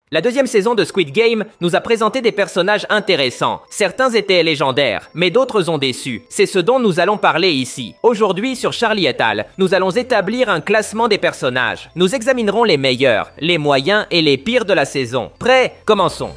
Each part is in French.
La deuxième saison de Squid Game nous a présenté des personnages intéressants. Certains étaient légendaires, mais d'autres ont déçu. C'est ce dont nous allons parler ici. Aujourd'hui, sur Charlie et Al, nous allons établir un classement des personnages. Nous examinerons les meilleurs, les moyens et les pires de la saison. Prêts? Commençons.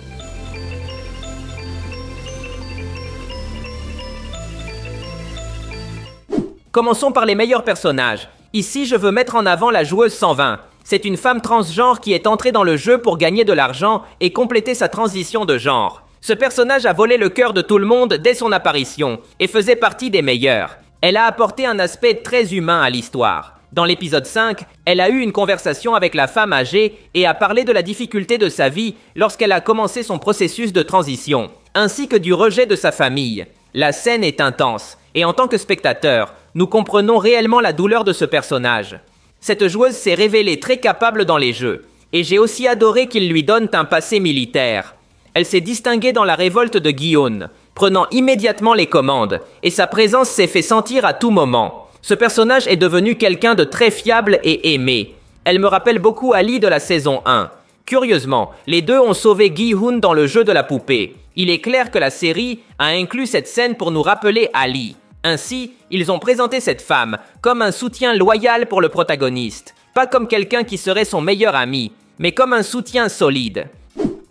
Commençons par les meilleurs personnages. Ici, je veux mettre en avant la joueuse 120. C'est une femme transgenre qui est entrée dans le jeu pour gagner de l'argent et compléter sa transition de genre. Ce personnage a volé le cœur de tout le monde dès son apparition et faisait partie des meilleurs. Elle a apporté un aspect très humain à l'histoire. Dans l'épisode 5, elle a eu une conversation avec la femme âgée et a parlé de la difficulté de sa vie lorsqu'elle a commencé son processus de transition, ainsi que du rejet de sa famille. La scène est intense, et en tant que spectateur, nous comprenons réellement la douleur de ce personnage. Cette joueuse s'est révélée très capable dans les jeux, et j'ai aussi adoré qu'ils lui donnent un passé militaire. Elle s'est distinguée dans la révolte de Gi-hun, prenant immédiatement les commandes, et sa présence s'est fait sentir à tout moment. Ce personnage est devenu quelqu'un de très fiable et aimé. Elle me rappelle beaucoup Ali de la saison 1. Curieusement, les deux ont sauvé Gi-hun dans le jeu de la poupée. Il est clair que la série a inclus cette scène pour nous rappeler Ali. Ainsi, ils ont présenté cette femme comme un soutien loyal pour le protagoniste. Pas comme quelqu'un qui serait son meilleur ami, mais comme un soutien solide.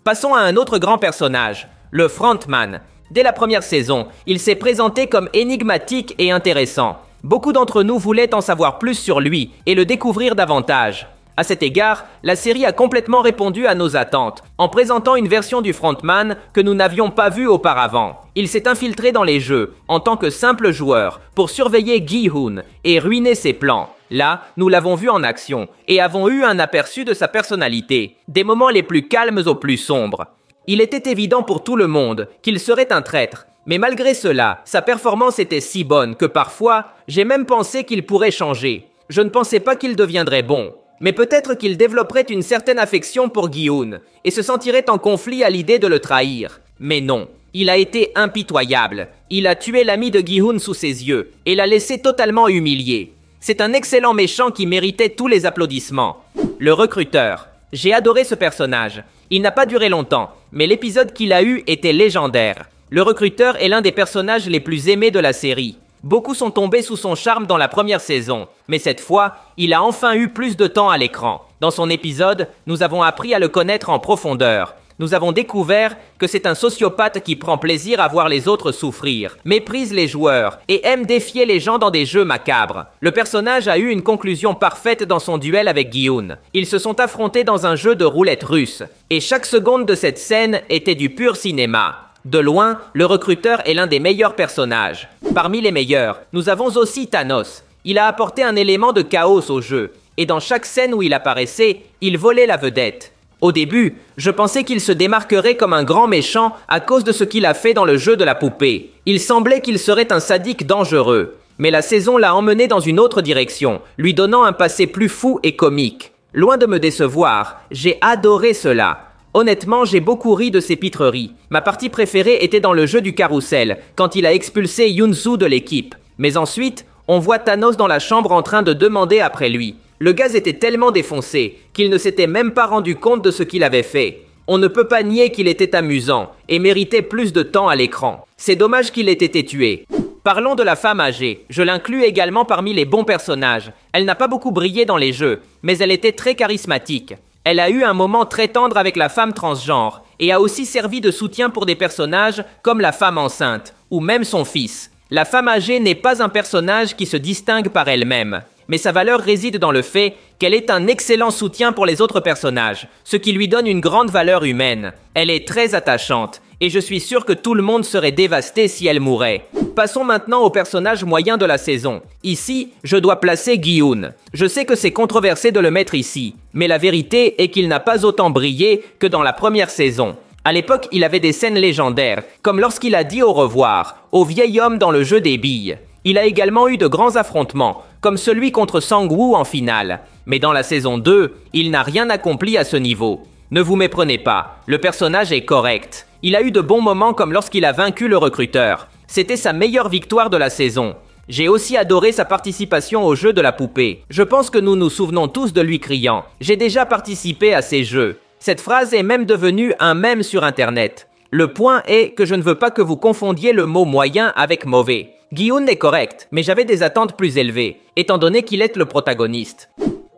Passons à un autre grand personnage, le frontman. Dès la première saison, il s'est présenté comme énigmatique et intéressant. Beaucoup d'entre nous voulaient en savoir plus sur lui et le découvrir davantage. À cet égard, la série a complètement répondu à nos attentes, en présentant une version du frontman que nous n'avions pas vue auparavant. Il s'est infiltré dans les jeux, en tant que simple joueur, pour surveiller Gi-hun et ruiner ses plans. Là, nous l'avons vu en action, et avons eu un aperçu de sa personnalité, des moments les plus calmes aux plus sombres. Il était évident pour tout le monde qu'il serait un traître, mais malgré cela, sa performance était si bonne que parfois, j'ai même pensé qu'il pourrait changer. Je ne pensais pas qu'il deviendrait bon. Mais peut-être qu'il développerait une certaine affection pour Gi-hun et se sentirait en conflit à l'idée de le trahir. Mais non, il a été impitoyable. Il a tué l'ami de Gi-hun sous ses yeux et l'a laissé totalement humilié. C'est un excellent méchant qui méritait tous les applaudissements. Le recruteur. J'ai adoré ce personnage. Il n'a pas duré longtemps, mais l'épisode qu'il a eu était légendaire. Le recruteur est l'un des personnages les plus aimés de la série. Beaucoup sont tombés sous son charme dans la première saison, mais cette fois, il a enfin eu plus de temps à l'écran. Dans son épisode, nous avons appris à le connaître en profondeur. Nous avons découvert que c'est un sociopathe qui prend plaisir à voir les autres souffrir, méprise les joueurs et aime défier les gens dans des jeux macabres. Le personnage a eu une conclusion parfaite dans son duel avec Gi-hun. Ils se sont affrontés dans un jeu de roulette russe, et chaque seconde de cette scène était du pur cinéma. De loin, le recruteur est l'un des meilleurs personnages. Parmi les meilleurs, nous avons aussi Thanos. Il a apporté un élément de chaos au jeu, et dans chaque scène où il apparaissait, il volait la vedette. Au début, je pensais qu'il se démarquerait comme un grand méchant à cause de ce qu'il a fait dans le jeu de la poupée. Il semblait qu'il serait un sadique dangereux. Mais la saison l'a emmené dans une autre direction, lui donnant un passé plus fou et comique. Loin de me décevoir, j'ai adoré cela. Honnêtement, j'ai beaucoup ri de ses pitreries. Ma partie préférée était dans le jeu du carrousel, quand il a expulsé Yunsu de l'équipe. Mais ensuite, on voit Thanos dans la chambre en train de demander après lui. Le gaz était tellement défoncé qu'il ne s'était même pas rendu compte de ce qu'il avait fait. On ne peut pas nier qu'il était amusant et méritait plus de temps à l'écran. C'est dommage qu'il ait été tué. Parlons de la femme âgée. Je l'inclus également parmi les bons personnages. Elle n'a pas beaucoup brillé dans les jeux, mais elle était très charismatique. Elle a eu un moment très tendre avec la femme transgenre et a aussi servi de soutien pour des personnages comme la femme enceinte ou même son fils. La femme âgée n'est pas un personnage qui se distingue par elle-même, mais sa valeur réside dans le fait qu'elle est un excellent soutien pour les autres personnages, ce qui lui donne une grande valeur humaine. Elle est très attachante et je suis sûr que tout le monde serait dévasté si elle mourait. Passons maintenant au personnage moyen de la saison. Ici, je dois placer Gi-hun. Je sais que c'est controversé de le mettre ici, mais la vérité est qu'il n'a pas autant brillé que dans la première saison. À l'époque, il avait des scènes légendaires, comme lorsqu'il a dit au revoir au vieil homme dans le jeu des billes. Il a également eu de grands affrontements, comme celui contre Sang-woo en finale. Mais dans la saison 2, il n'a rien accompli à ce niveau. Ne vous méprenez pas, le personnage est correct. Il a eu de bons moments comme lorsqu'il a vaincu le recruteur. C'était sa meilleure victoire de la saison. J'ai aussi adoré sa participation au jeu de la poupée. Je pense que nous nous souvenons tous de lui criant « J'ai déjà participé à ces jeux ». Cette phrase est même devenue un mème sur internet. Le point est que je ne veux pas que vous confondiez le mot moyen avec mauvais. Gi-hun est correct, mais j'avais des attentes plus élevées, étant donné qu'il est le protagoniste.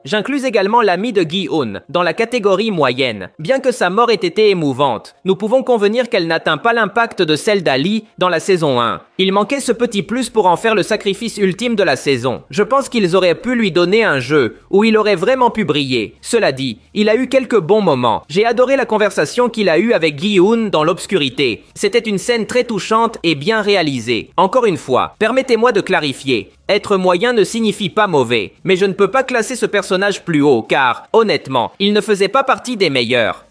J'inclus également l'ami de Gi-hun dans la catégorie moyenne. Bien que sa mort ait été émouvante, nous pouvons convenir qu'elle n'atteint pas l'impact de celle d'Ali dans la saison 1. Il manquait ce petit plus pour en faire le sacrifice ultime de la saison. Je pense qu'ils auraient pu lui donner un jeu où il aurait vraiment pu briller. Cela dit, il a eu quelques bons moments. J'ai adoré la conversation qu'il a eue avec Gi-hun dans l'obscurité. C'était une scène très touchante et bien réalisée. Encore une fois, permettez-moi de clarifier. Être moyen ne signifie pas mauvais, mais je ne peux pas classer ce personnage plus haut car, honnêtement, il ne faisait pas partie des meilleurs.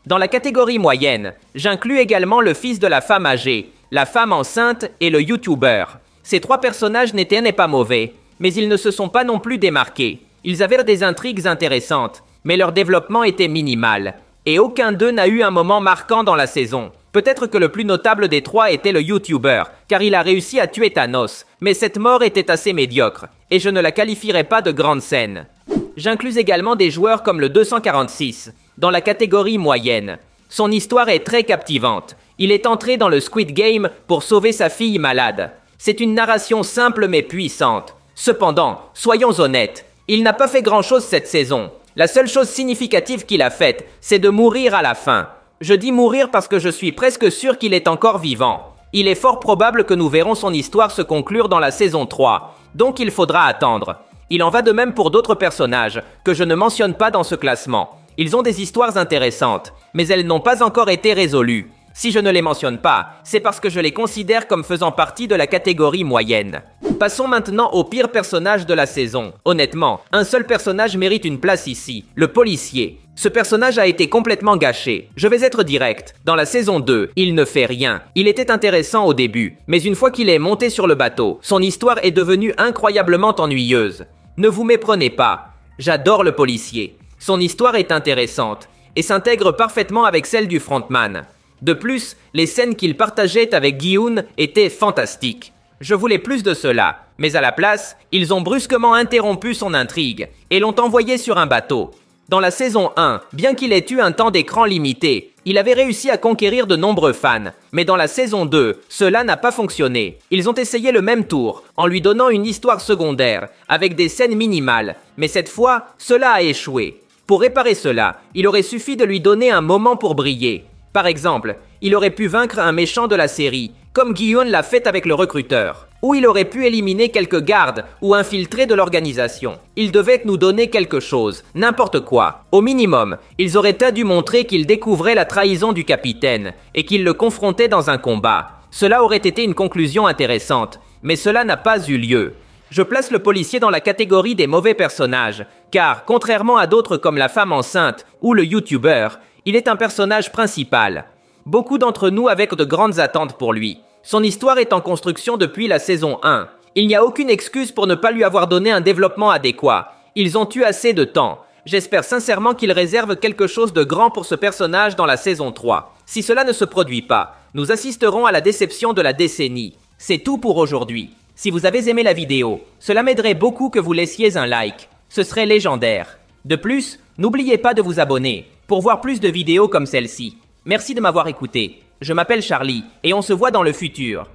Dans la catégorie moyenne, j'inclus également le fils de la femme âgée, la femme enceinte et le YouTuber. Ces trois personnages n'étaient pas mauvais, mais ils ne se sont pas non plus démarqués. Ils avaient des intrigues intéressantes, mais leur développement était minimal, et aucun d'eux n'a eu un moment marquant dans la saison. Peut-être que le plus notable des trois était le YouTuber, car il a réussi à tuer Thanos, mais cette mort était assez médiocre, et je ne la qualifierais pas de grande scène. J'inclus également des joueurs comme le 246, dans la catégorie moyenne. Son histoire est très captivante. Il est entré dans le Squid Game pour sauver sa fille malade. C'est une narration simple mais puissante. Cependant, soyons honnêtes, il n'a pas fait grand-chose cette saison. La seule chose significative qu'il a faite, c'est de mourir à la fin. Je dis mourir parce que je suis presque sûr qu'il est encore vivant. Il est fort probable que nous verrons son histoire se conclure dans la saison 3, donc il faudra attendre. Il en va de même pour d'autres personnages, que je ne mentionne pas dans ce classement. Ils ont des histoires intéressantes, mais elles n'ont pas encore été résolues. Si je ne les mentionne pas, c'est parce que je les considère comme faisant partie de la catégorie moyenne. Passons maintenant au pire personnage de la saison. Honnêtement, un seul personnage mérite une place ici, le policier. Ce personnage a été complètement gâché. Je vais être direct. Dans la saison 2, il ne fait rien. Il était intéressant au début, mais une fois qu'il est monté sur le bateau, son histoire est devenue incroyablement ennuyeuse. Ne vous méprenez pas. J'adore le policier. Son histoire est intéressante et s'intègre parfaitement avec celle du frontman. De plus, les scènes qu'il partageait avec Gi-hun étaient fantastiques. Je voulais plus de cela, mais à la place, ils ont brusquement interrompu son intrigue et l'ont envoyé sur un bateau. Dans la saison 1, bien qu'il ait eu un temps d'écran limité, il avait réussi à conquérir de nombreux fans. Mais dans la saison 2, cela n'a pas fonctionné. Ils ont essayé le même tour, en lui donnant une histoire secondaire, avec des scènes minimales. Mais cette fois, cela a échoué. Pour réparer cela, il aurait suffi de lui donner un moment pour briller. Par exemple, il aurait pu vaincre un méchant de la série, comme Gi-hun l'a fait avec le recruteur. Ou il aurait pu éliminer quelques gardes ou infiltrés de l'organisation. Il devait nous donner quelque chose, n'importe quoi. Au minimum, ils auraient dû montrer qu'ils découvraient la trahison du capitaine et qu'ils le confrontaient dans un combat. Cela aurait été une conclusion intéressante, mais cela n'a pas eu lieu. Je place le policier dans la catégorie des mauvais personnages, car, contrairement à d'autres comme la femme enceinte ou le YouTuber, il est un personnage principal. Beaucoup d'entre nous avaient de grandes attentes pour lui. Son histoire est en construction depuis la saison 1. Il n'y a aucune excuse pour ne pas lui avoir donné un développement adéquat. Ils ont eu assez de temps. J'espère sincèrement qu'ils réservent quelque chose de grand pour ce personnage dans la saison 3. Si cela ne se produit pas, nous assisterons à la déception de la décennie. C'est tout pour aujourd'hui. Si vous avez aimé la vidéo, cela m'aiderait beaucoup que vous laissiez un like. Ce serait légendaire. De plus, n'oubliez pas de vous abonner pour voir plus de vidéos comme celle-ci. Merci de m'avoir écouté. Je m'appelle Charlie et on se voit dans le futur.